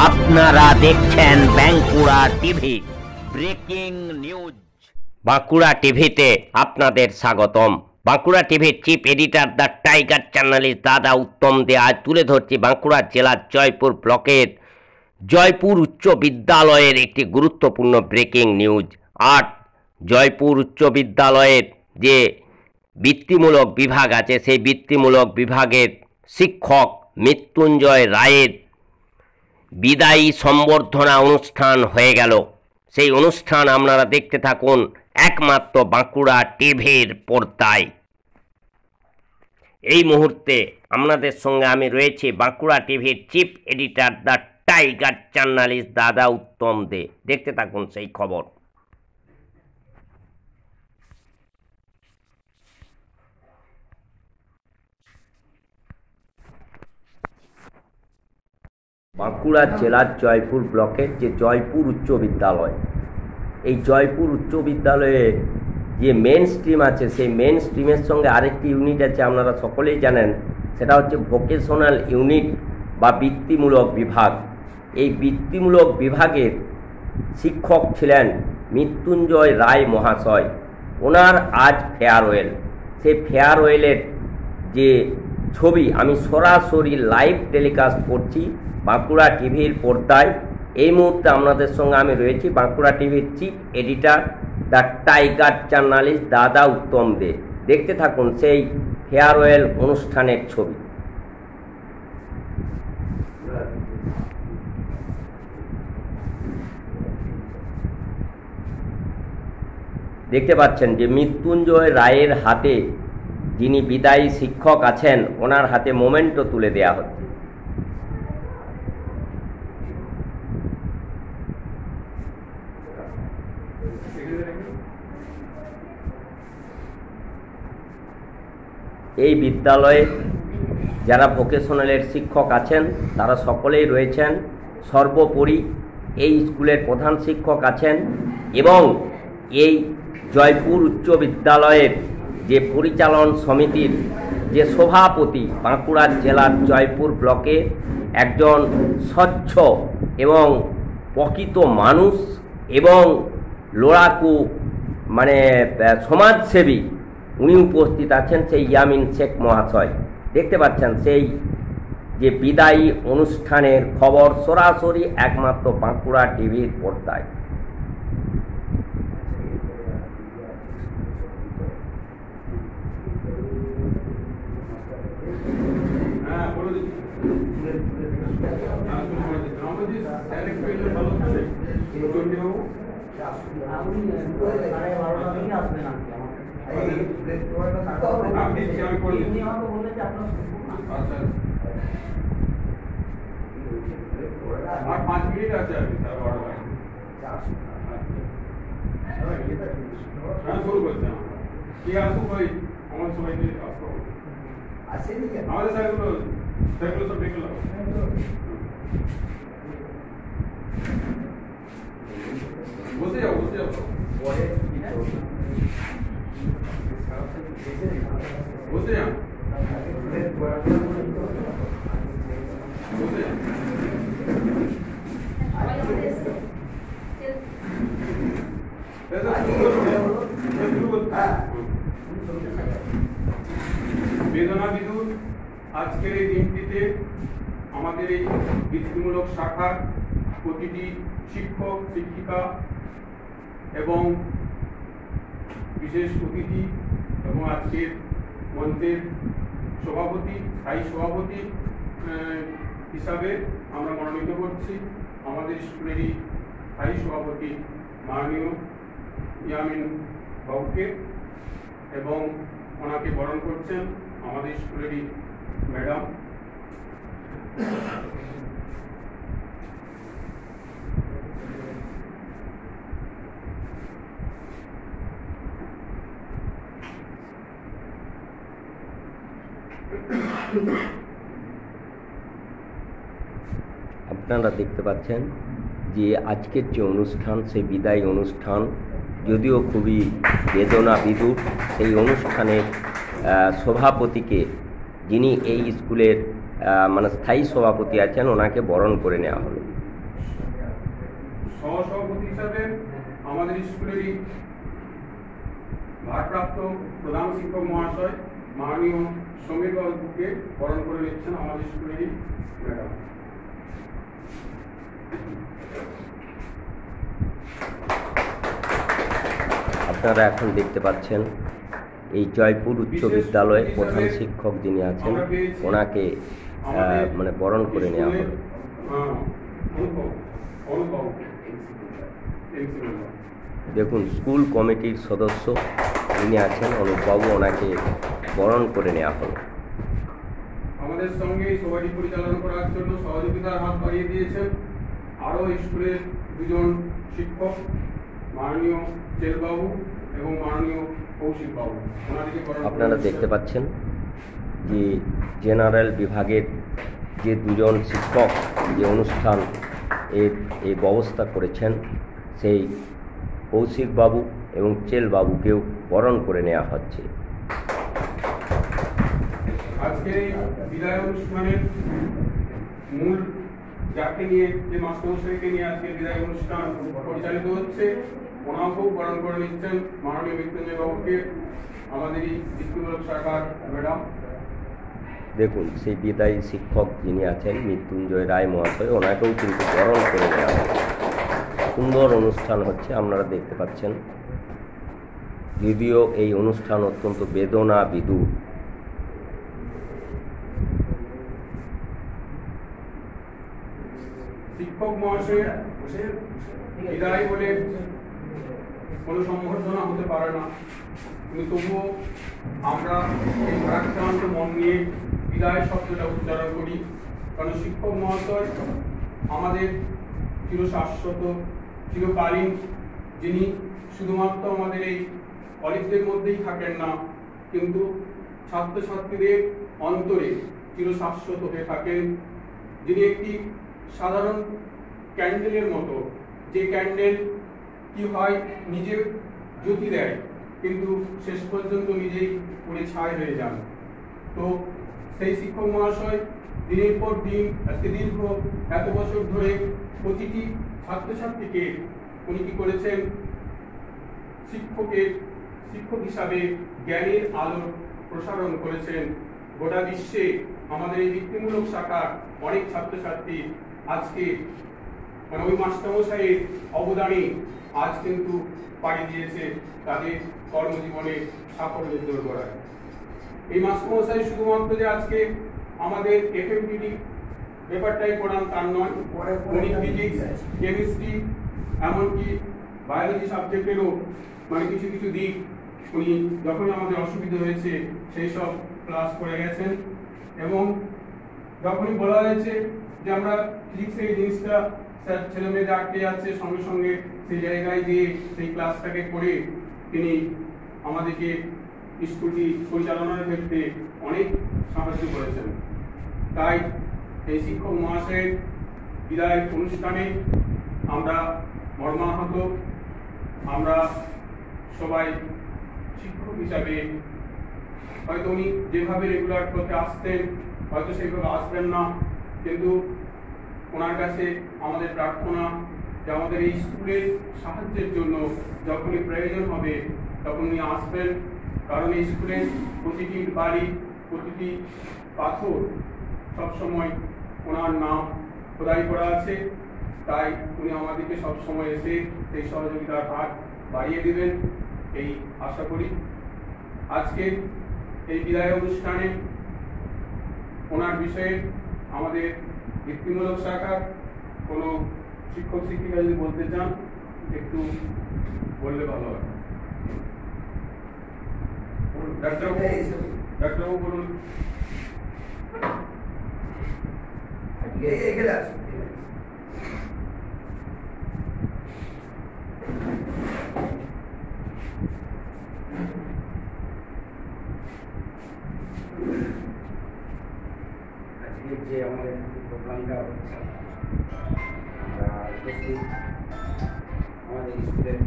আপনারা দেখছেন Bankura TV breaking news. Bankura টিভিতে আপনাদের স্বাগতম। বাঁকুড়া টিভির চিফ এডিটর দ্য টাইগার চ্যানেলিস্ট দাদা উত্তম দে আজ তুলে ধরছি বাঁকুড়া জেলার জয়পুর ব্লকের জয়পুর উচ্চ বিদ্যালয়ের একটি গুরুত্বপূর্ণ ব্রেকিং নিউজ। আর জয়পুর উচ্চ বিদ্যালয়ের যে বৃত্তিমূলক বিভাগ আছে সেই বৃত্তিমূলক বিভাগের শিক্ষক মৃত্যুঞ্জয় রায়ের বিদায়ী সম্বর্ধনা অনুষ্ঠান হয়ে গেল। সেই অনুষ্ঠান আপনারা দেখতে থাকুন একমাত্র বাঁকুড়া টিভির পর্দায়। এই মুহূর্তে আপনাদের সঙ্গে আমি রয়েছি বাঁকুড়া টিভির chief editor the tiger journalist দাদা উত্তম দে। দেখতে থাকুন সেই খবর। বাঁকুড়া জেলার জয়পুর ব্লকের যে জয়পুর উচ্চ বিদ্যালয়, এই জয়পুর উচ্চ বিদ্যালয়ে যে মেন স্ট্রিম আছে সেই মেন স্ট্রিমের সঙ্গে আরেকটি ইউনিট আছে, আপনারা সকলেই জানেন, সেটা হচ্ছে ভোকেশনাল ইউনিট বা বৃত্তিমূলক বিভাগ। এই বৃত্তিমূলক বিভাগের শিক্ষক ছিলেন মৃত্যুঞ্জয় রায় মহাশয়। ওনার আজ ফেয়ারওয়েল। সেই ফেয়ারওয়েলের যে ছবি আমি সরাসরি লাইভ টেলিকাস্ট করছি বাঁকুড়া টিভির পর্দায়। এই মুহূর্তে আপনাদের সঙ্গে আমি রয়েছি বাঁকুড়া টিভির chief editor the tiger journalist দাদা উত্তম দে। দেখতে থাকুন সেই ফেয়ারওয়েল অনুষ্ঠানের ছবি। দেখতে পাচ্ছেন যে মৃত্যুঞ্জয় রায়ের হাতে যিনি বিদায়ী শিক্ষক আছেন ওনার হাতে মোমেন্টো তুলে দেয়া হচ্ছে। এই বিদ্যালয়ে যারা ভোকেশনালের শিক্ষক আছেন তারা সকলেই রয়েছেন। সর্বোপরি এই স্কুলের প্রধান শিক্ষক আছেন এবং এই জয়পুর উচ্চ বিদ্যালয়ের যে পরিচালন সমিতির যে সভাপতি, বাঁকুড়া জেলার জয়পুর ব্লকে একজন স্বচ্ছ এবং প্রকৃত মানুষ এবং লড়াকু সমাজসেবী, উনি উপস্থিত আছেন, সেই ইয়ামিন শেখ মহাশয়। দেখতে পাচ্ছেন সেই যে বিদায়ী অনুষ্ঠানের খবর সরাসরি একমাত্র বাঁকুড়া টিভির পর্দায়। বসে যাও বেদনা বিদুর আজকের এই দিনটিতে আমাদের এই বৃত্তিমূলক শাখার প্রতিটি শিক্ষক শিক্ষিকা এবং বিশেষ অতিথি এবং আজকের মঞ্চের সভাপতি, স্থায়ী সভাপতি হিসাবে আমরা মনোনীত করছি আমাদের স্কুলেরই স্থায়ী সভাপতি মাননীয় ইয়ামিন বাবুকে, এবং ওনাকে বরণ করছেন আমাদের স্কুলেরই ম্যাডাম। আপনারা দেখতে পাচ্ছেন যে আজকের যে অনুষ্ঠান সেই বিদায়ী অনুষ্ঠান যদিও খুবই বেদনা বিদুর। সেই অনুষ্ঠানের সভাপতিকে, যিনি এই স্কুলের স্থায়ী সভাপতি আছেন, ওনাকে বরণ করে নেওয়া হলো। সহসভাপতি হিসাবে আমাদের স্কুলেরই ভারপ্রাপ্ত প্রধান শিক্ষক মহাশয় মাননীয় সমীর বাবুকে বরণ করে নিচ্ছেন আমাদের স্কুলেরই ম্যাডাম। আপনারা এখন দেখতে পাচ্ছেন এই জয়পুর উচ্চ বিদ্যালয়ে প্রধান শিক্ষক যিনি আছেন ওনাকে মানে বরণ করে নেওয়া হলো। দেখুন স্কুল কমিটির সদস্য যিনি আছেন অনুপবাবু, ওনাকে বরণ করে নেওয়া হলো। আমাদের সঙ্গে সভাটি পরিচালনা করার জন্য সহযোগিতার হাত বাড়িয়ে দিয়েছেন আরও স্কুলের দুজন শিক্ষক, মাননীয় চেলবাবু এবং মাননীয় কৌশিক বাবু। আপনারা দেখতে পাচ্ছেন যে জেনারেল বিভাগের যে দুজন শিক্ষক যে অনুষ্ঠান এই ব্যবস্থা করেছেন, সেই কৌশিক বাবু এবং চেল বাবুকেও বরণ করে নেওয়া হচ্ছে। আজকে এই বিদায় অনুষ্ঠানের মূল যাকে নিয়ে, যে মাস্টারমশাইকে নিয়ে আজকে বিদায় অনুষ্ঠান পরিচালিত হচ্ছে, ওনাকেও বরণ করে নিচ্ছেন মাননীয় মৃত্যুঞ্জয় বাবুকে, আমাদেরই বৃত্তিমূলক শাখার ম্যাডাম। দেখুন সেই বিদায়ী শিক্ষক যিনি আছেন মৃত্যুঞ্জয় রায় মহাশয়, ওনাকেও কিন্তু বরণ করে নেওয়া হচ্ছে। সুন্দর অনুষ্ঠান হচ্ছে, আপনারা দেখতে পাচ্ছেন। যদিও এই অনুষ্ঠান অত্যন্ত বেদনা বিদূর। শিক্ষক মহাশয় বিদায় বলে কোনো সম্বর্ধনা হতে পারে না, কিন্তু তবুও আমরা এই ভারাক্রান্ত মন নিয়ে বিদায় শব্দটা উচ্চারণ করি, কারণ শিক্ষক মহাশয় আমাদের চিরশাশ্বত চিরকালীন, যিনি শুধুমাত্র আমাদের এই কলেজদের মধ্যেই থাকেন না, কিন্তু ছাত্রছাত্রীদের অন্তরে চিরশাশ্বত হয়ে থাকেন, যিনি একটি সাধারণ ক্যান্ডেলের মতো, যে ক্যান্ডেল কি হয় নিজে জ্যোতি দেয় কিন্তু শেষ পর্যন্ত নিজেই পুড়ে ছাই হয়ে যান। তো সেই শিক্ষক মহাশয় দিনের পর দিন আজকে দীর্ঘ এত বছর ধরে প্রতিটি ছাত্রছাত্রীকে উনি কি করেছেন, শিক্ষক হিসাবে জ্ঞানের আলোর প্রসারণ করেছেন। গোটা বিশ্বে আমাদের এই বৃত্তিমূলক শাখার অনেক ছাত্রছাত্রী আজকে মানে ওই মাস্টারমশাইয়ের অবদানে আজ কিন্তু পাড়ি দিয়েছে তাদের কর্মজীবনে সাফল্যের দোরগোড়ায়। এই মাস্টারমশাই শুধুমাত্র যে আজকে আমাদের এফএমপিডি পেপারটাই পড়ান তার নয়, উনি ফিজিক্স, কেমিস্ট্রি, এমনকি বায়োলজি সাবজেক্টেরও মানে কিছু কিছু দিক উনি যখনই আমাদের অসুবিধা হয়েছে সেই সব ক্লাস করে গেছেন। এবং যখনই বলা হয়েছে যে আমরা ফিজিক্সের এই জিনিসটা স্যার ছেলে মেয়েদের আটকে যাচ্ছে, সঙ্গে সঙ্গে সেই জায়গায় গিয়ে সেই ক্লাসটাকে করে তিনি আমাদেরকে স্কুলটি পরিচালনার ক্ষেত্রে অনেক সাহায্য করেছেন। তাই এই শিক্ষক মহাশয়ের বিদায় অনুষ্ঠানে আমরা মর্মাহত, আমরা সবাই শিক্ষক হিসাবে হয়তো উনি যেভাবে রেগুলার পথে আসতেন হয়তো সেইভাবে আসবেন না, কিন্তু ওনার কাছে আমাদের প্রার্থনা যে আমাদের এই স্কুলের সাহায্যের জন্য যখনই প্রয়োজন হবে তখন উনি আসবেন, কারণ এই স্কুলের প্রতিটি বাড়ি, প্রতিটি পাথর সবসময় ওনার নাম খোদাই করা আছে। তাই উনি আমাদেরকে সবসময় এসে এই সহযোগিতার হাত বাড়িয়ে দিবেন এই আশা করি। আজকে এই বিদায় অনুষ্ঠানে ওনার বিষয়ে আমাদের বৃত্তিমূলক শাখার কোনো শিক্ষক শিক্ষিকা যদি বলতে চান একটু বললে ভালো হয়। ডাক্তারবাবু বলুন। যে আমাদের প্রোগ্রামটা হচ্ছে আমরা উপস্থিত আমাদের স্কুলের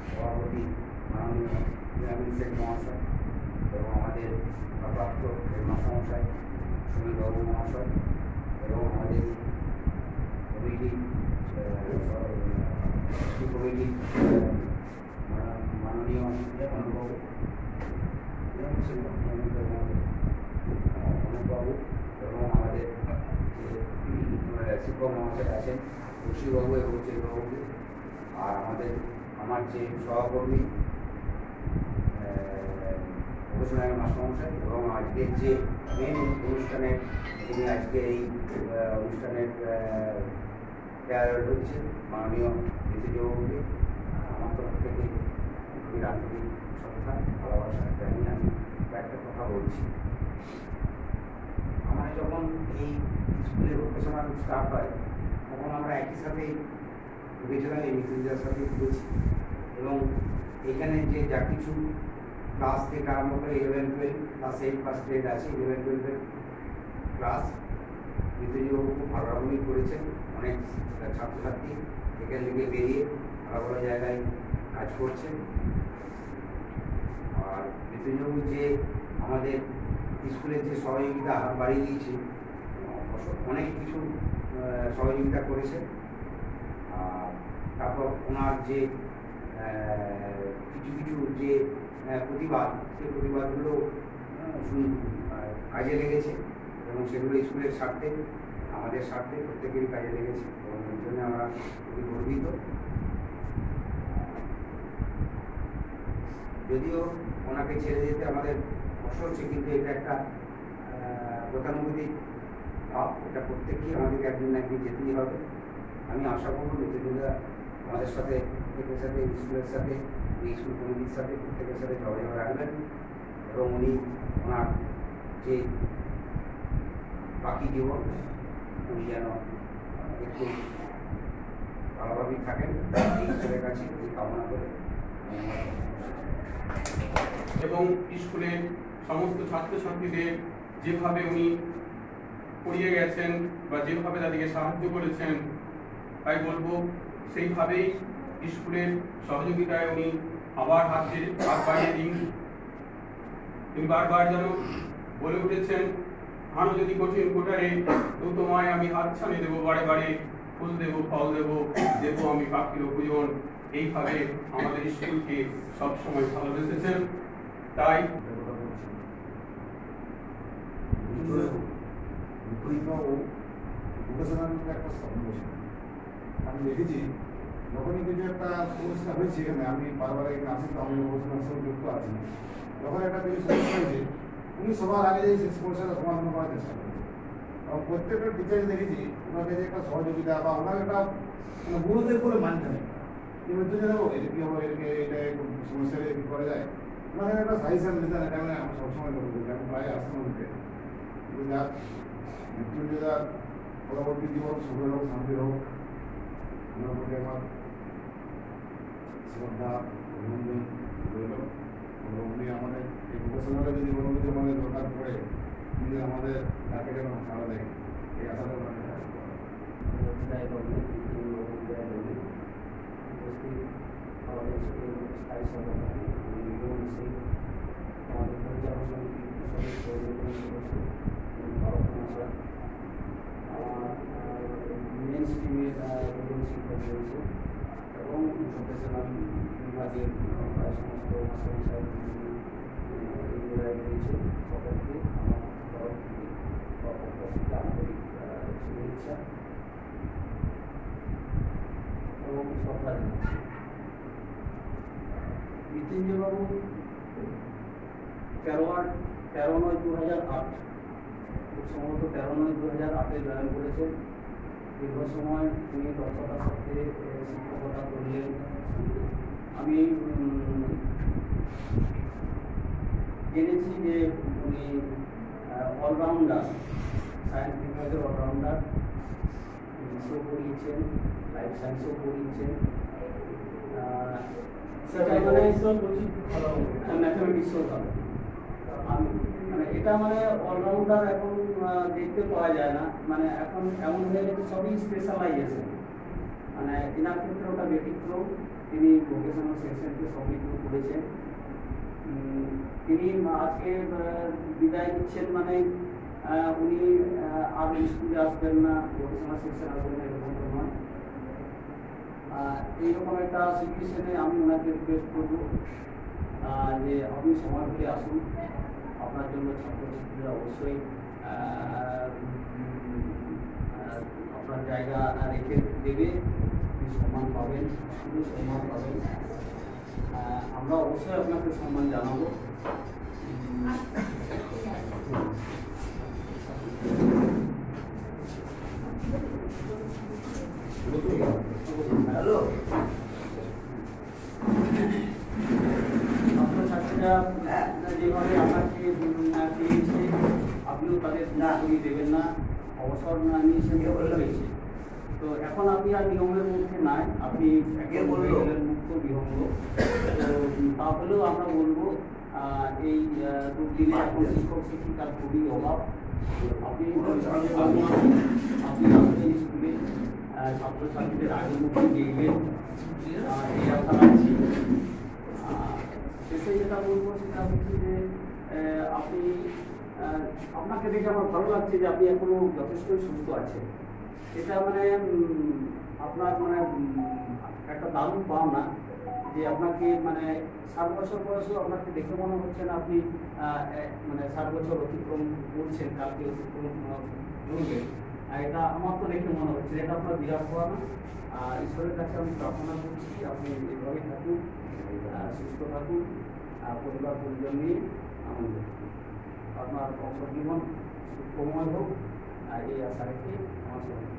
সভাপতি মাননীয় নিরামিন শেখ মহাশয় এবং আমাদের ভারপ্রাপ্ত মাস্টারমশাই সমীরবাবু মহাশয় এবং আমাদের কমিটি শ্রী কমিটির মাননীয় অনুভব অনুভবাবু এবং আমাদের যে শিক্ষক মহাশয় আছেন খুশিবাবু এবং চেতবাবুকে, আর আমার যে সহকর্মী প্রফেশনাল মাস্টারমশাই এবং আজকের যে মেন অনুষ্ঠানের যিনি আজকে এই অনুষ্ঠানের হচ্ছে মাননীয় নীতিবাবুকে আমার তরফ থেকে খুবই আন্তরিক শ্রদ্ধা ভালোবাসা জানিয়ে আমি একটা কথা বলছি। আমরা যখন এই স্কুলে ভোকেশনাল স্টার্ট হয় তখন আমরা একই সাথে ভেবেছিলাম এই মিসেঞ্জার সাথে ঘুরেছি এবং এখানে যে যা কিছু ক্লাস থেকে আরম্ভ করে 11-12 ক্লাস 8 ক্লাস 10 আছে 11-12 ক্লাস বিদ্যুৎবাবু খুব ভালোভাবেই করেছেন। অনেক ছাত্রছাত্রী এখান থেকে বেরিয়ে ভালো ভালো জায়গায় কাজ করছেন। আর বিদ্যুৎবাবু যে আমাদের স্কুলের যে সহযোগিতা হাত বাড়িয়ে দিয়েছে, অনেক কিছু সহযোগিতা করেছে। আর তারপর ওনার যে কিছু কিছু যে প্রতিবাদ, সেই প্রতিবাদগুলো কাজে লেগেছে এবং সেগুলো স্কুলের স্বার্থে আমাদের স্বার্থে প্রত্যেকেরই কাজে লেগেছে এবং এর জন্য আমরা খুবই গর্বিত। যদিও ওনাকে ছেড়ে যেতে আমাদের কষ্ট হচ্ছে, কিন্তু এটা একটা গতানুগতিক ভাব, এটা প্রত্যেককেই আমাদেরকে একদিন না একদিন যেতেই হবে। আমি আশা করব নেতৃবৃন্দরা আমাদের সাথে প্রত্যেকের সাথে স্কুলের সাথে এই স্কুল কমিটির সাথে প্রত্যেকের সাথে যোগাযোগ রাখবেন এবং ওনার যে বাকি জীবন উনি যেন একটু ভালোভাবেই থাকেন এই স্কুলের কাছে এই কামনা করে এবং স্কুলের সমস্ত ছাত্রছাত্রীদের যেভাবে উনি পড়িয়ে গেছেন বা যেভাবে তাদেরকে সাহায্য করেছেন, তাই বলবো সেইভাবেই স্কুলের সহযোগিতায় উনি আবার হাত বাড়িয়ে দিন। তিনি বারবার যেন বলে উঠেছেন, আনো যদি কঠিন কোটারে তো তোমায় আমি হাত ছানি দেবো, বারে বারে ফুল দেবো, ফল দেবো, দেবো আমি পাখির পূজন। এইভাবে আমাদের স্কুলকে সবসময় ভালোবেসেছেন। তাই আমি দেখেছি যখনই কিছু একটা সমস্যা হয়েছে এখানে, আমি বারবার এখানে আসি তো আমি অবস্থার সঙ্গে যুক্ত আছি, যখন একটা কিছু সমস্যা হয়েছে উনি সবার আগে যে সমস্যাটা সমাধান করার চেষ্টা করেছে এবং প্রত্যেকটা টিচার দেখেছি ওনাকে যে একটা সহযোগিতা বা ওনাকে একটা গুরুদেব করে মানতেন। কিন্তু জানাবো এটা কী হবে, এটাকে এটা সমস্যা কী করা যায়, ওনাকে একটা সাজেশন দিতেন। এটা আমি সবসময় করবো, আমি প্রায় আসতাম উঠে। কিন্তু যাক মৃত্যুঞ্জয়দার পরবর্তী জীবন সুখের হোক, শান্তির হোক, আমার প্রতি আমার শ্রদ্ধা অভিনন্দন রইল। এবং উনি আমাদের এই প্রফেশনালে যদি কোনো কিছু আমাদের দরকার পড়ে উনি আমাদের তাকে যেন সাড়া দেয়, এই আশাটা মেন স্ট্রিমের শিক্ষক রয়েছে এবং প্রফেশনাল বিভাগের প্রায় সমস্ত মাস্টারমশাই রয়েছে। সকলকে আমার তরফ থেকে আন্তরিক শুভেচ্ছা এবং শ্রদ্ধা জানাচ্ছি। মৃত্যুঞ্জয়বাবু 13/9/2008 খুব সম্ভবত 13/9/2008 জয়েন করেছেন। দীর্ঘ সময় তিনি দক্ষতার সাথে শিক্ষকতা করলেন। আমি জেনেছি যে উনি অলরাউন্ডার, সায়েন্স বিভাগের অলরাউন্ডার, ইংলিশও পড়িয়েছেন, লাইফ সায়েন্সও পড়িয়েছেন, ম্যাথামেটিক্সও ভালো। মানে এটা মানে অলরাউন্ডার এখন দেখতে পাওয়া যায় না, মানে এখন এমন হয়ে গেছে সবই স্পেশালাইজেশন। মানে এনার ক্ষেত্রে ওটা ব্যতিক্রম। তিনি ভোকেশনাল সেকশনকে সমৃদ্ধ করেছেন। তিনি আজকে বিদায় দিচ্ছেন, মানে উনি আর স্কুলে আসবেন না, ভোকেশনাল সেকশন আসবেন না, এরকম তো নয়। এইরকম একটা সিচুয়েশনে আমি ওনাকে রিকোয়েস্ট করবো যে আপনি সময় করে আসুন। আপনার জন্য ছাত্রছাত্রীরা অবশ্যই আপনার জায়গা রেখে দেবে, আপনি সম্মান পাবেন, শুধু সম্মান পাবেন। আমরা অবশ্যই আপনাকে সম্মান জানাবো। হ্যালো, ছাত্রছাত্রীরা যেভাবে আপনাকে পেয়েছে, আপনিও তাদের চাকরি দেবেন না, অবসর না নিয়েছেন হয়েছে। তো এখন আপনি আর নিয়মের মধ্যে নাই, আপনি মুক্ত বিহঙ্গ। তো তাহলেও আমরা বলবো এই দুদিনে এখন শিক্ষক শিক্ষিকার খুবই অভাব। আপনি আপনাদের স্কুলে ছাত্রছাত্রীদের আগে মুখে দেখবেন, এই আশা রাখছি। শেষে যেটা বলবো সেটা হচ্ছে যে আপনি আপনাকে দেখে আমার ভালো লাগছে যে আপনি এখনো যথেষ্টই সুস্থ আছেন। এটা মানে আপনার মানে একটা দারুণ পাওনা যে আপনাকে মানে 60 বছর বয়সেও আপনাকে দেখে মনে হচ্ছে না আপনি মানে 60 বছর অতিক্রম করছেন, কালকে অতিক্রম করবেন। এটা আমার তো দেখে মনে হচ্ছে, এটা আপনার বিরাট পাওনা। ঈশ্বরের কাছে আমি প্রার্থনা করছি আপনি এভাবে থাকুন, সুস্থ থাকুন, পরিবার পরিজন নিয়ে আনন্দ থাকুন, আপনার কর্মজীবন সুখময় হোক, এই আশা রেখে আমার সঙ্গে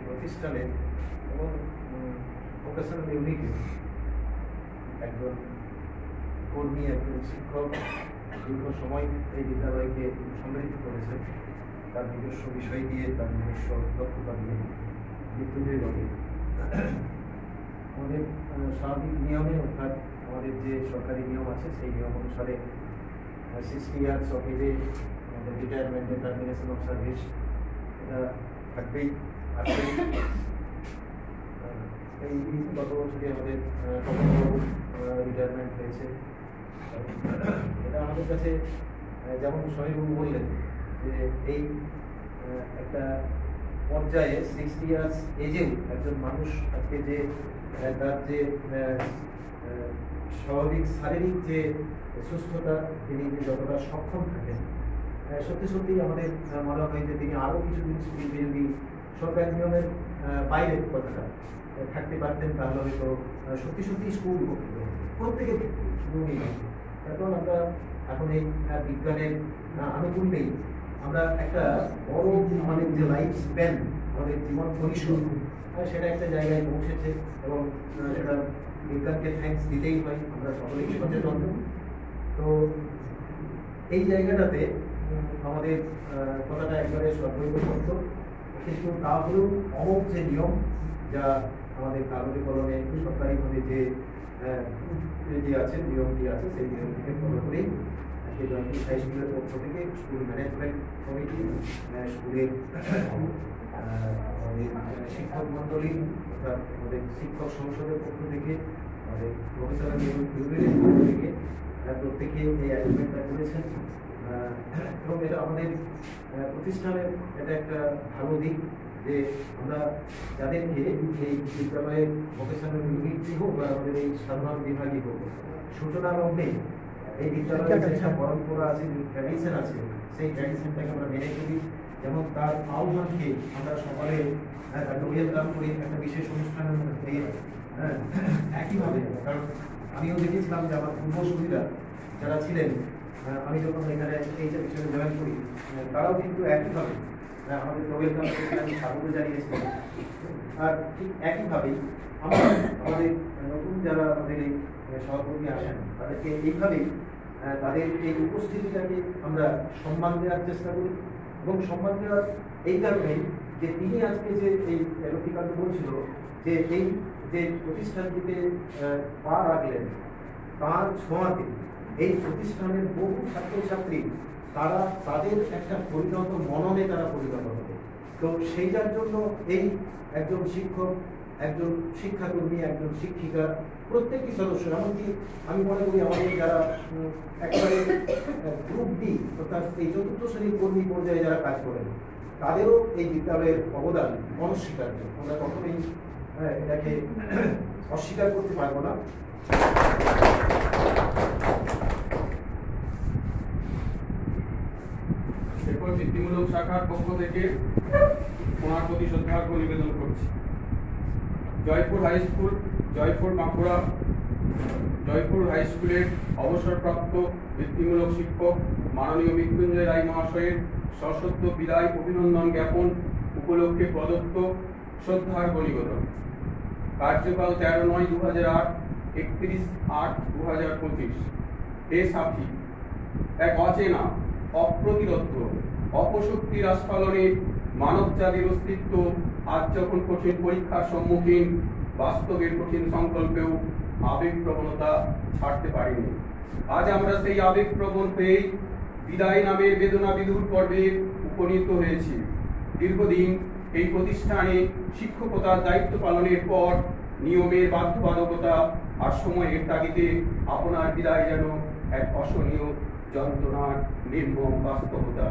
প্রতিষ্ঠানে এবং ভোকেশনাল ইউনিটে একজন কর্মী, একজন শিক্ষক দীর্ঘ সময় এই বিদ্যালয়কে সমৃদ্ধ করেছে তার নিজস্ব বিষয় দিয়ে, তার নিজস্ব দক্ষতা দিয়ে। মৃত্যুঞ্জয় বাবু আমাদের স্বাভাবিক নিয়মে, অর্থাৎ আমাদের যে সরকারি নিয়ম আছে সেই নিয়ম অনুসারে 60 ইয়ার্স অফ এজে আমাদের retirement and termination of service এটা থাকবেই। এই গত বছরই আমাদের রিটায়ারমেন্ট হয়েছে। এটা আমাদের কাছে যেমন সোহেলবাবু বললেন যে এই একটা পর্যায়ে 60 ইয়ার্স এজেও একজন মানুষ আজকে যে তার যে স্বাভাবিক শারীরিক যে সুস্থতা, তিনি যতটা সক্ষম থাকেন, সত্যি সত্যি আমাদের মনে হয় যে তিনি আরও কিছুদিন যদি সরকারি নিয়মের বাইরের কথাটা থাকতে পারতেন তাহলে হয়তো সত্যি সত্যি স্কুল উপকৃত প্রত্যেকের ক্ষেত্রে, শুধু উনি নয়। কারণ আমরা এখন এই বিজ্ঞানের আনুকূল্যেই আমরা একটা বড় আমাদের যে লাইফ স্প্যান, আমাদের জীবন পরিসর, সেটা একটা জায়গায় পৌঁছেছে এবং সেটা বিজ্ঞানকে থ্যাঙ্কস দিতেই হয়। আমরা সকলেই সচেতন। তো এই জায়গাটাতে আমাদের কথাটা একবারে সর্বৈব সত্য, কিন্তু তাহলেও অমোঘ যে নিয়ম যা আমাদের কাগজে কলমে সরকারিভাবে যে আছে, নিয়মটি আছে, সেই নিয়মটিকে ফলো করেই আজকে জয়পুর হাই স্কুলের পক্ষ থেকে স্কুল ম্যানেজমেন্ট কমিটি, স্কুলের আমাদের শিক্ষক মণ্ডলী, অর্থাৎ আমাদের শিক্ষক সংসদের পক্ষ থেকে, আমাদের প্রফেসনাল ইউনিয়নের পক্ষ থেকে প্রত্যেকে এই অ্যারেঞ্জমেন্টটা করেছেন। এবং এটা আমাদের প্রতিষ্ঠানের এটা একটা ভালো দিক যে আমরা যাদেরকে এই বিদ্যালয়ের ভোকেশনাল ইউনিটই হোক বা আমাদের এই সাধারণ বিভাগই হোক, সূচনা লগ্নে এই বিদ্যালয়ের যে একটা পরম্পরা আছে, ট্র্যাডিশন আছে, সেই ট্র্যাডিশনটাকে আমরা মেনে চলি। যেমন তার আহ্বানকে আমরা সকালে তাকে ওয়েলকাম করি একটা বিশেষ অনুষ্ঠানের মধ্যে দিয়ে। একইভাবে, কারণ আমিও দেখেছিলাম যে আমার পূর্বসূরীরা যারা ছিলেন, আমি যখন এখানে এই হিসেবে জয়েন করি, তারাও কিন্তু একইভাবে আমাদের ওয়েলকাম আমি স্বাগত জানিয়েছিলাম। আর ঠিক একইভাবেই আমরা আমাদের নতুন যারা আমাদের এই সহকর্মী আসেন তাদেরকে এইভাবেই তাদের এই উপস্থিতিটাকে আমরা সম্মান দেওয়ার চেষ্টা করি। এবং সম্মান দেওয়ার এই কারণেই যে তিনি আজকে যে এই লক্ষ্মীকান্ত বলছিল যে এই যে প্রতিষ্ঠানটিতে পা রাখলেন, তার ছোঁয়াতে এই প্রতিষ্ঠানের বহু ছাত্রছাত্রী তারা তাদের একটা পরিণত মননে তারা পরিণত হবে। তো সেইটার জন্য এই একজন শিক্ষক, একজন শিক্ষাকর্মী, একজন শিক্ষিকা, প্রত্যেকটি সদস্য, এমনকি আমি মনে করি আমাদের যারা একেবারে গ্রুপ ডি অর্থাৎ এই চতুর্থ শ্রেণীর কর্মী পর্যায়ে যারা কাজ করেন, তাদেরও এই বিদ্যালয়ের অবদান অনস্বীকার্য। আমরা কখনোই এটাকে অস্বীকার করতে পারবো না। এরপর বৃত্তিমূলক শাখার পক্ষ থেকে ওনার প্রতি শ্রদ্ধার্ঘ নিবেদন করছি। Jaipur high school, Jaipur Bankura Jaipur high স্কুলের অবসরপ্রাপ্ত বৃত্তিমূলক শিক্ষক মাননীয় মৃত্যুঞ্জয় রায় মহাশয়ের সশ্রদ্ধ বিদায় অভিনন্দন জ্ঞাপন উপলক্ষে প্রদত্ত শ্রদ্ধার্ঘ নিবেদন। কার্যকাল 13/9/2008, 31/8/2025। হে সাথী, এক অচেনা, অপ্রতিরোধ অপশক্তির আস্ফালনে মানব জাতির অস্তিত্ব আজ যখন কঠিন পরীক্ষার সম্মুখীন, বাস্তবের কঠিন সংকল্পেও আবেগ প্রবণতা ছাড়তে পারিনি। আজ আমরা সেই আবেগ প্রবণ হয়েই বিদায় নামের বেদনা বিদুর পর্বে উপনীত হয়েছি। দীর্ঘদিন এই প্রতিষ্ঠানে শিক্ষকতার দায়িত্ব পালনের পর নিয়মের বাধ্যবাধকতা আর সময়ের তাগিদে আপনার বিদায় যেন এক অসহনীয় যন্ত্রণার নির্মম বাস্তবতা।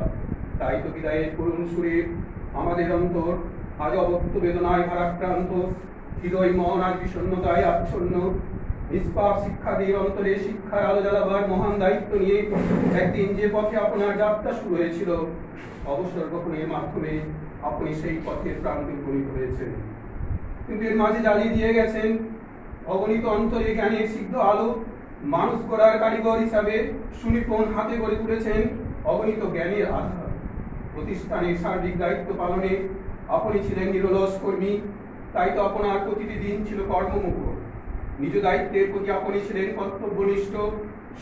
তাই তো বিদায়ের করুণ সুরে আমাদের অন্তর আজ অবক্ত বেদনায় ভারাক্রান্ত, হৃদয় মন আজ বিষণ্ণতায় আচ্ছন্ন। নিষ্পাপ শিক্ষাদের অন্তরে শিক্ষার আলো জ্বালাবার মহান দায়িত্ব নিয়ে একদিন যে পথে আপনার যাত্রা শুরু হয়েছিল, অবসর গ্রহণের মাধ্যমে আপনি সেই পথের প্রান্তে উপনীত হয়েছেন। কিন্তু এর মাঝে জ্বালিয়ে দিয়ে গেছেন অগণিত অন্তরে জ্ঞানের সিদ্ধ আলো। মানুষ করার কারিগর হিসাবে সুনিপুণ হাতে গড়ে তুলেছেন অগণিত জ্ঞানের আধার। প্রতিষ্ঠানের সার্বিক দায়িত্ব পালনে আপনি ছিলেন নিরলস কর্মী, তাই তো আপনার প্রতিটি দিন ছিল কর্মমুখর। নিজ দায়িত্বের প্রতি আপনি ছিলেন কর্তব্যনিষ্ঠ।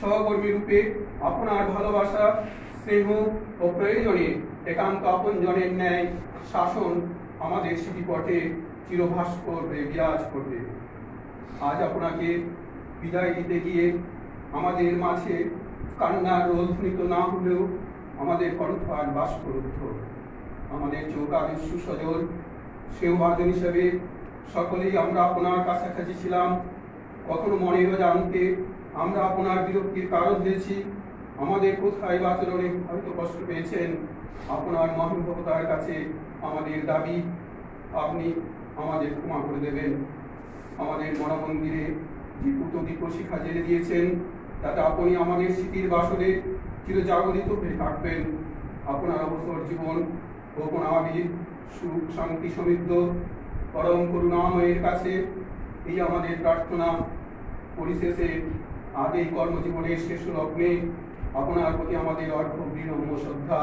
সহকর্মী রূপে আপনার ভালোবাসা, স্নেহ ও প্রয়োজনে একান্ত আপনজনের ন্যায় শাসন আমাদের স্মৃতিপটে চিরভাস্কর হয়ে বিরাজ করবে। আজ আপনাকে বিদায় দিতে গিয়ে আমাদের মাঝে কান্নার রোল ধ্বনিত না হলেও আমাদের কণ্ঠ আর বাষ্পরুদ্ধ। আমাদের চোখ আজ সুসজল সেবাদন হিসেবে সকলেই আমরা আপনার কাছাকাছি ছিলাম। কখনো মনের জানতে আমরা আপনার বিরক্তির কারণ দিয়েছি, আমাদের কোথায় বা আচরণে হয়তো কষ্ট পেয়েছেন। আপনার মহানুভবতার কাছে আমাদের দাবি, আপনি আমাদের ক্ষমা করে দেবেন। আমাদের মনমন্দিরে যে পুত দীপশিখা জেলে দিয়েছেন, তাতে আপনি আমাদের স্মৃতির বাসরে চিরজাগরিত হয়ে থাকবেন। আপনার অবসর জীবন ও আবির সুখ শান্তি সমৃদ্ধ পরম করুণাময়ের কাছে এই আমাদের প্রার্থনা। পরিশেষে আজ এই কর্মজীবনের শেষ লগ্নে আপনার প্রতি আমাদের অর্ঘ বিনম্র শ্রদ্ধা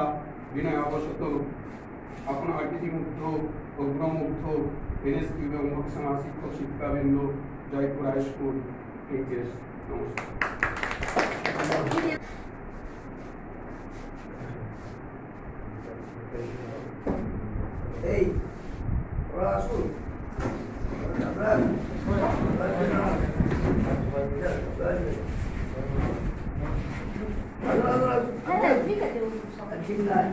বিনয় অবশত। আপনার বিধিমুগ্ধ ও গুণমুগ্ধ এনএসপি এবং ভোক্সা শিক্ষক শিক্ষাবৃন্দ, জয়পুর হাই স্কুল, এইচএস। নমস্কার। এই ওরা আসুন, ঠিক আছে ঠিক নাই।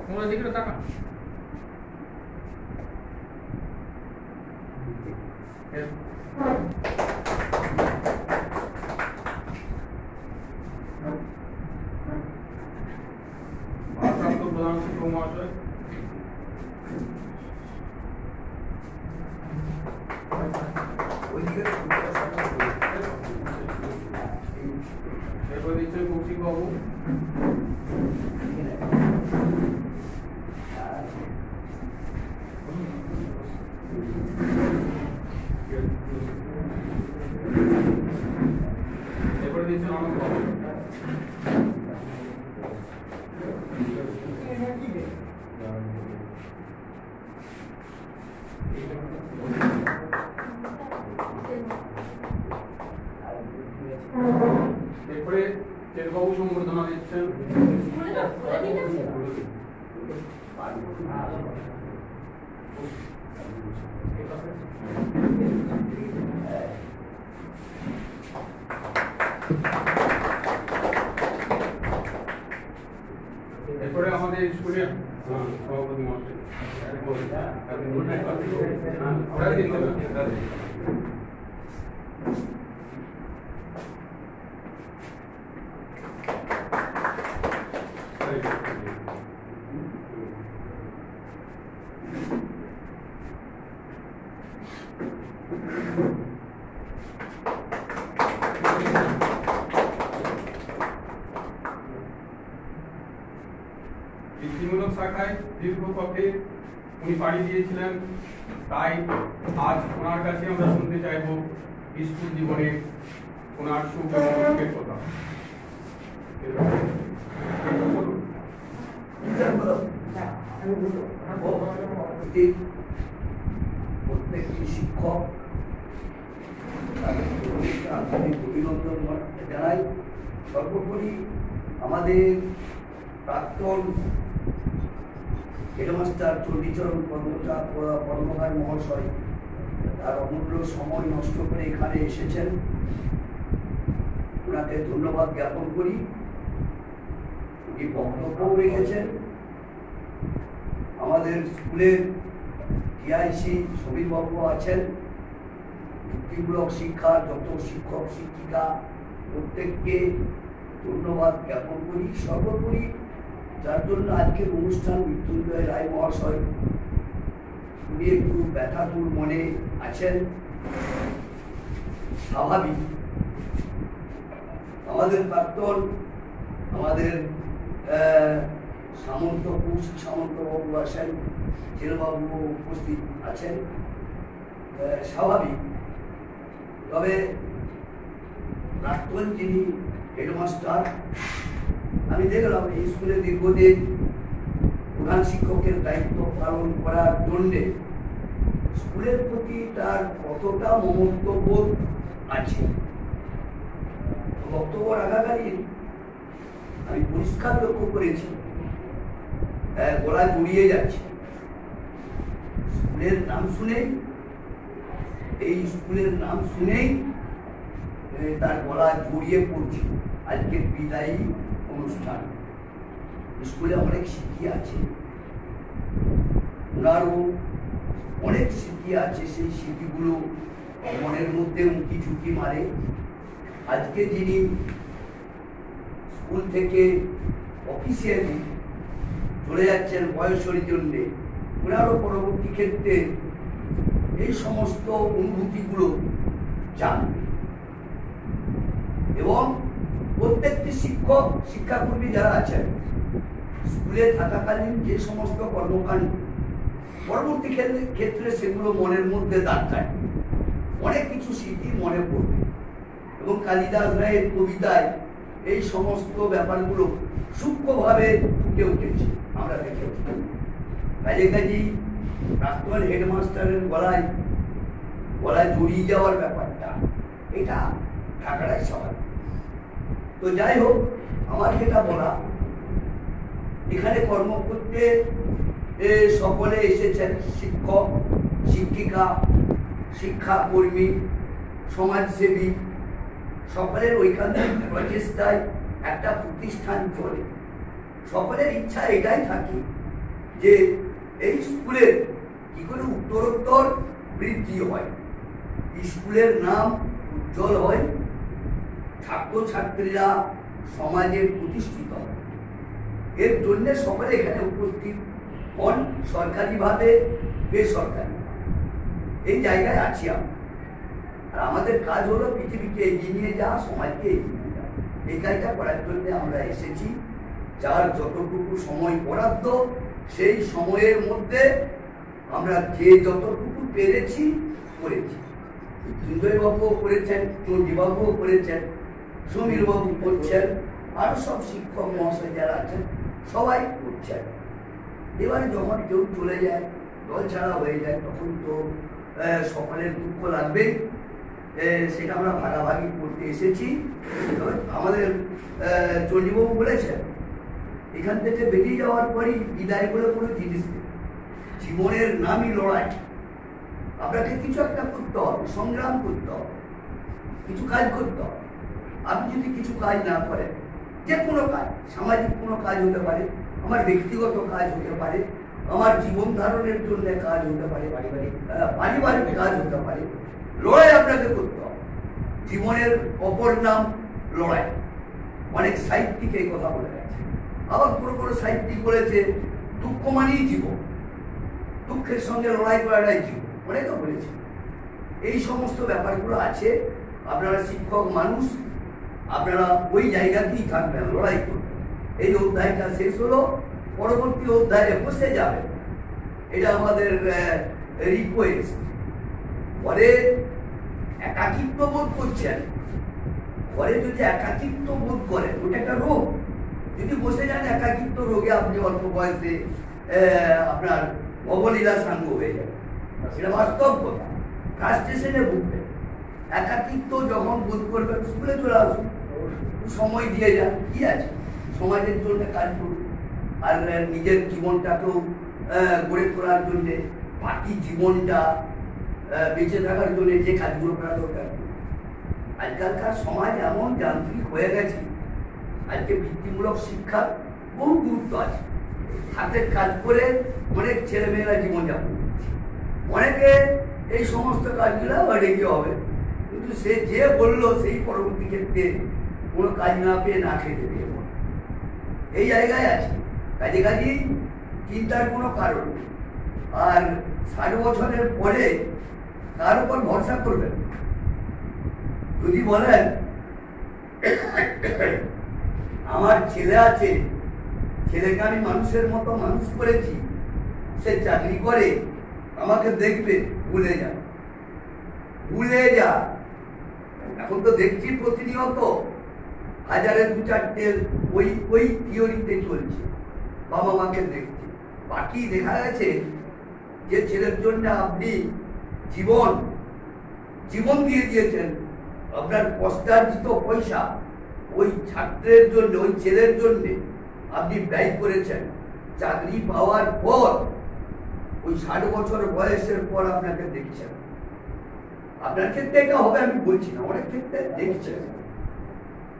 তোমরা দেখলে টাকা ভারপ্রাপ্ত প্রধান শিক্ষক মহাশয়, ওইদিকে আসছেন কৌশিক বাবু। এরপরে দিচ্ছেন অনন্ত বাবু। এরপরে চেরবাবু সম্বর্ধনা দিচ্ছেন। এরপরে আমাদের স্কুলের সভাপতি মহাশয় বৃত্তিমূলক শাখায় দীর্ঘ পথে উনি পাড়ি দিয়েছিলেন, তাই আজ ওনার কাছে আমরা শুনতে চাইব স্কুল জীবনে ওনার সুখ এবং দুঃখের কথা। প্রত্যেকটি শিক্ষক তাদের অভিনন্দন জানাই। সর্বোপরি আমাদের প্রাক্তন হেডমাস্টার চণ্ডীচরণ কর্মকার মহাশয় তার অমূল্য সময় নষ্ট করে এখানে এসেছেন, ওনাকে ধন্যবাদ জ্ঞাপন করি। উনি বক্তব্যও রেখেছেন। আমাদের স্কুলের টিআইসি সমীরবাবু আছেন। বৃত্তিমূলক শিক্ষার যত শিক্ষক শিক্ষিকা প্রত্যেককে ধন্যবাদ জ্ঞাপন করি। সর্বোপরি যার জন্য আজকের অনুষ্ঠান মৃত্যুঞ্জয় রায় মহাশয়, উনি একটু ব্যথাতুর মনে আছেন, স্বাভাবিক। আমাদের প্রাক্তন আমাদের সামন্তবাবু আছেন, জেলবাবু উপস্থিত আছেন, স্বাভাবিক। তবে প্রাক্তন যিনি হেডমাস্টার, আমি দেখলাম এই স্কুলে দীর্ঘদিন প্রধান শিক্ষকের দায়িত্ব পালন করার জন্যে স্কুলের প্রতি তার কতটা মমত্ববোধ আছে। বক্তব্য রাখাকালীন আমি পরিষ্কার লক্ষ্য করেছি গলা জড়িয়ে যাচ্ছে। স্কুলের নাম শুনেই, এই স্কুলের নাম শুনেই তার গলা জড়িয়ে পড়ছে। আজকের বিদায়ী অনুষ্ঠান, স্কুলে অনেক স্মৃতি আছে, ওনারও অনেক স্মৃতি আছে। সেই স্মৃতিগুলো মনের মধ্যে উঁকি ঝুঁকি মারে। আজকে যিনি স্কুল থেকে অফিসিয়ালি চলে যাচ্ছেন বয়সের জন্যে, ওনারও পরবর্তী ক্ষেত্রে এই সমস্ত অনুভূতিগুলো জানবে। এবং প্রত্যেকটি শিক্ষক শিক্ষাকর্মী যারা আছেন স্কুলে থাকাকালীন যে সমস্ত কর্মকাণ্ড পরবর্তী ক্ষেত্রে সেগুলো মনের মধ্যে দাগ কাটে, অনেক কিছু স্মৃতি মনে পড়বে। এবং কালিদাস রায়ের কবিতায় এই সমস্ত ব্যাপারগুলো সূক্ষ্মভাবে ফুটে উঠেছে, আমরা দেখেছি। কাজী প্রাক্তন হেডমাস্টারের গলায় জড়িয়ে যাওয়ার ব্যাপারটা, এটা থাকাটাই স্বাভাবিক। তো যাই হোক, আমার যেটা বলা, এখানে কর্ম করতে সকলে এসেছেন, শিক্ষক শিক্ষিকা শিক্ষাকর্মী সমাজসেবী, সকলের ঐকান্তিক প্রচেষ্টায় একটা প্রতিষ্ঠান চলে। সকলের ইচ্ছা এটাই থাকে যে এই স্কুলের কি করে উত্তরোত্তর বৃদ্ধি হয়, স্কুলের নাম উজ্জ্বল হয়, ছাত্রছাত্রীরা সমাজে প্রতিষ্ঠিত হয়। এর জন্য সকলে এখানে উপস্থিত হন, সরকারিভাবে বেসরকারি। এই জায়গায় আছি আমরা, আর আমাদের কাজ হলো পৃথিবীকে এগিয়ে নিয়ে যাওয়া, সমাজকে এগিয়ে নিয়ে যাওয়া। এই কাজটা করার জন্য আমরা এসেছি। যার যতটুকু সময় বরাদ্দ সেই সময়ের মধ্যে আমরা যে যতটুকু পেরেছি করেছি। মৃত্যুঞ্জয়বাবুও করেছেন, চণ্ডীবাবুও করেছেন, সমীরবাবু করছেন, আরও সব শিক্ষক মহাশয় যারা আছেন সবাই করছেন। এবারে যখন কেউ চলে যায়, দল ছাড়া হয়ে যায়, তখন তো সকলের দুঃখ লাগবেই। সেটা আমরা ভাগাভাগি করতে এসেছি। আমাদের চণ্ডীবাবু বলেছেন এখান থেকে বেরিয়ে যাওয়ার পরই বিদায় বলে কোনো জিনিস নেই, জীবনের নামই লড়াই। আপনাকে কিছু একটা করতে হবে, সংগ্রাম করতে হবে, কিছু কাজ করতে হবে। আপনি যদি কিছু কাজ না করেন, যে কোনো কাজ, সামাজিক কোনো কাজ হতে পারে, আমার ব্যক্তিগত কাজ হতে পারে, আমার জীবন ধারণের জন্য কাজ হতে পারে, পারিবারিক কাজ হতে পারে, লড়াই আপনাকে করতে হবে। জীবনের অপর নাম লড়াই। অনেক সাহিত্যিক এই কথা বলে গেছে, আবার কোনো কোনো সাহিত্যিক বলেছে দুঃখ মানেই জীবন, দুঃখের সঙ্গে লড়াই করাটাই জীবন, অনেকে বলেছে। এই সমস্ত ব্যাপারগুলো আছে। আপনারা শিক্ষক মানুষ, আপনারা ওই জায়গাতেই থাকবেন, লড়াই করবেন। এই অধ্যায়টা শেষ হলো, পরবর্তী অধ্যায়ে বসে যাবেন, এটা আমাদের রিকোয়েস্ট। পরে একাকিত্ব বোধ করছেন, পরে যদি একাকিত্ব বোধ করেন, ওটা একটা রোগ। যদি বসে যান একাকিত্ব রোগে, আপনি অল্প বয়সে আপনার অবলীলা সাঙ্গ হয়ে যাবে, এটা বাস্তব কথা। ফ্রাস্ট্রেশনে ভুগবেন। একাকিত্ব যখন বোধ করবেন, স্কুলে চলে আসুন, সময় দিয়ে যান, কি আছে, সমাজের জন্য কাজ করুন, আর নিজের জীবনটাকেও গড়ে তোলার জন্যে, বাকি জীবনটা বেঁচে থাকার জন্য যে কাজগুলো করা দরকার। আজকালকার সমাজ এমন যান্ত্রিক হয়ে গেছে, আজকে বৃত্তিমূলক শিক্ষার বহু গুরুত্ব আছে। হাতের কাজ করে অনেক ছেলেমেয়েরা জীবনযাপন করছে, অনেকে এই সমস্ত কাজগুলো রেখে হবে, কিন্তু সে যে বললো সেই পরবর্তী ক্ষেত্রে কোনো কাজ না পেয়ে না খেতে পেয়ে এই জায়গায় আছে। কাজে কাজেই চিন্তার কোনো কারণ নেই। আর 60 বছরের পরে তার উপর ভরসা করবেন। যদি বলেন আমার ছেলে আছে, ছেলেকে আমি মানুষের মতো মানুষ করেছি, সে চাকরি করে, আমাকে দেখবে, ভুলে যা, ভুলে যা। এখন তো দেখছি প্রতিনিয়ত হাজারে 2-4টে ওই থিওরিতে চলছে, বাবা মাকে দেখছি। বাকি দেখা গেছে যে ছেলের জন্য আপনি জীবন দিয়ে দিয়েছেন, আপনার কষ্টার্জিত পয়সা ওই ছাত্রের জন্য, ওই ছেলের জন্য আপনি ব্যয় করেছেন। চাকরি পাওয়ার পর ওই 60 বছর বয়সের পর আপনাকে দেখছেন। আপনার ক্ষেত্রে এটা হবে আমি বলছি না, অনেক ক্ষেত্রে দেখছেন,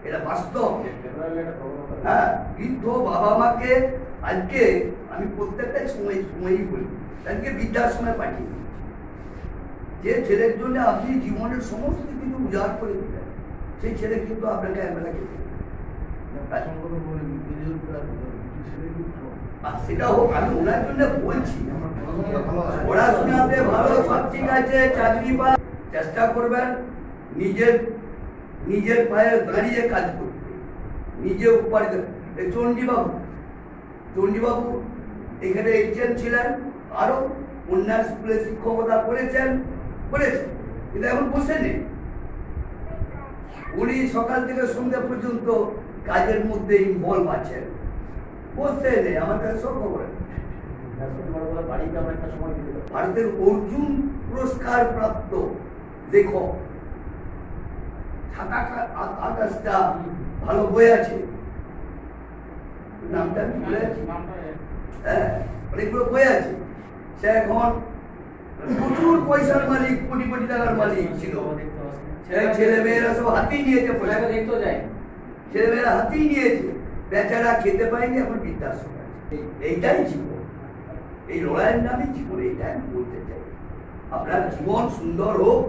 এটা বাস্তব। হ্যাঁ, বৃদ্ধ বাবা মাকে আজকে আমি প্রত্যেকটা সময়ই বলি, আজকে বৃদ্ধাশ্রমে পাঠিয়ে যে ছেলের জন্য আপনি জীবনের সমস্ত কিছু উজাড় করে দিলেন, সেই ছেলে কিন্তু আপনাকে একবেলা খেতে, সেটা হোক, আমি ওনার জন্য বলছি। পড়াশোনাতে ভালো, সব ঠিক আছে, চাকরি পা, চেষ্টা করবেন নিজের পায়ে দাঁড়িয়ে কাজ করতে, নিজে উপার্জন। চণ্ডীবাবু এখানে এসেছেন, ছিলেন, আরো অন্যান্য স্কুলে শিক্ষকতা করেছেন, কিন্তু এখন বসে নেই। উনি সকাল থেকে সন্ধ্যা পর্যন্ত কাজের মধ্যে ইনভলভ আছেন, বসে নেই। আমার কাছে সব খবর আছে। ভারতের অর্জুন পুরস্কার প্রাপ্ত লেখক, আকাশটা ভালো বই আছে, নামটা আমি ভুলে যাচ্ছি। হ্যাঁ, অনেকগুলো বই আছে। সে এখন প্রচুর পয়সার মালিক, কোটি কোটি টাকার মালিক ছিল। ছেলে মেয়েরা সব হাতেই নিয়েছে, ছেলে মেয়েরা হাতেই নিয়েছে, বেচারা খেতে পায়নি, এখন বৃদ্ধাশ্রম আছে। এইটাই জীবন, এই লড়াইয়ের নামে জীবন, এইটা আমি বলতে চাই। আপনার জীবন সুন্দর হোক,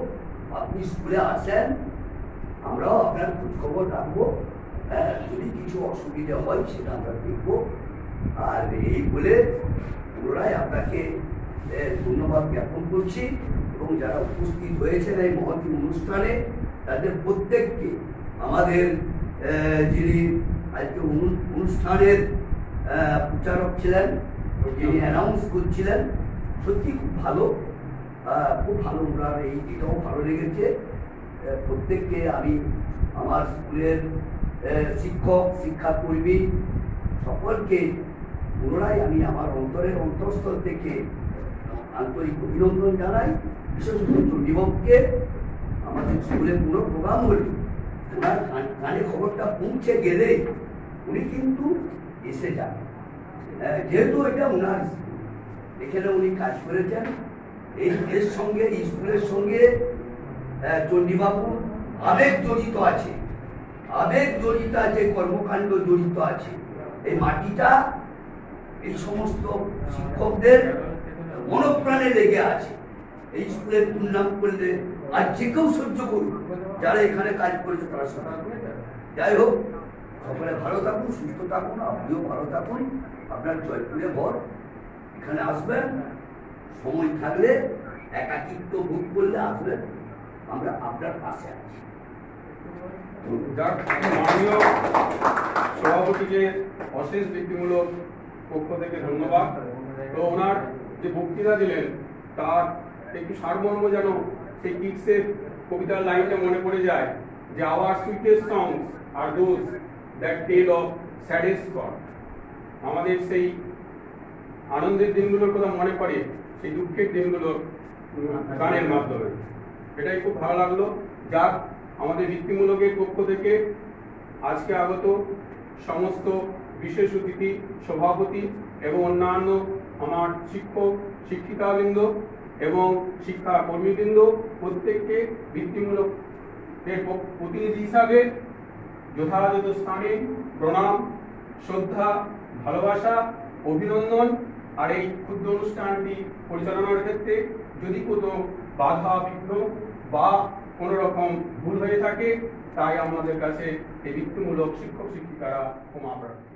আপনি স্কুলে আসেন, আমরাও আপনার খোঁজ খবর রাখবো। যদি কিছু অসুবিধা হয় সেটা আমরা দেখবো। আর এই বলে পুনরায় আপনাকে ধন্যবাদ জ্ঞাপন করছি, এবং যারা উপস্থিত হয়েছেন এই মহতী অনুষ্ঠানে তাদের প্রত্যেককে আমাদের যিনি আজকে অনুষ্ঠানের প্রচারক ছিলেন, যিনি অ্যানাউন্স করছিলেন, সত্যি খুব ভালো, ওনার এটাও ভালো লেগেছে। প্রত্যেককে আমি আমার স্কুলের শিক্ষক, শিক্ষাকর্মী সকলকে পুনরায় আমি আমার অন্তরের অন্তঃস্থল থেকে আন্তরিক অভিনন্দন জানাই। বিশেষত চণ্ডীবাবুকে, আমাদের স্কুলে পুরো প্রোগ্রাম হলে ওনার কানে খবরটা পৌঁছে গেলে উনি কিন্তু এসে যান, যেহেতু এটা ওনার স্কুল, এখানে উনি কাজ করেছেন। এর সঙ্গে, এই স্কুলের সঙ্গে চণ্ডীবাবুর আবেগ জড়িত আছে, কর্মকাণ্ড জড়িত আছে। এই মাটিটা এই সমস্ত শিক্ষকদের মনপ্রাণে লেগে আছে। এই স্কুলের দুর্নাম করলে আর যে কেউ সহ্য করুন, যারা এখানে কাজ করেছে তারা সবাই। যাই হোক, সকলে ভালো থাকুন, সুস্থ থাকুন, আপনিও ভালো থাকুন। আপনার জয়পুরে ঘর, এখানে আসবেন, সময় থাকলে একাকিত্ব বোধ করলে আসবেন, আমরা আপনার পাশে আছি। যার মাননীয় সভাপতিকে অশেষ ব্যক্তিমূলক পক্ষ থেকে ধন্যবাদ। তো ওনার যে বক্তৃতা দিলেন তার একটু সারমর্ম যেন সেই কিডসের কবিতার লাইনটা মনে পড়ে যায় যে our sweetest songs are those that tell of saddest thought. আমাদের সেই আনন্দের দিনগুলোর কথা মনে পড়ে সেই দুঃখের দিনগুলোর গানের মাধ্যমে। এটাই খুব ভালো লাগলো। যাক, আমাদের বৃত্তিমূলকের পক্ষ থেকে আজকে আগত সমস্ত বিশেষ অতিথি, সভাপতি এবং অন্যান্য আমার শিক্ষক, শিক্ষিকাবৃন্দ এবং শিক্ষা কর্মীবৃন্দ প্রত্যেককে বৃত্তিমূলকের প্রতিনিধি হিসাবে যথাযথ স্থানে প্রণাম, শ্রদ্ধা, ভালোবাসা, অভিনন্দন। আর এই ক্ষুদ্র অনুষ্ঠানটি পরিচালনার ক্ষেত্রে যদি কোনো বাধা বিঘ্ন বা কোনো রকম ভুল হয়ে থাকে, তাই আমাদের কাছে এই বৃত্তিমূলক শিক্ষক শিক্ষিকারা ক্ষমা প্রার্থী।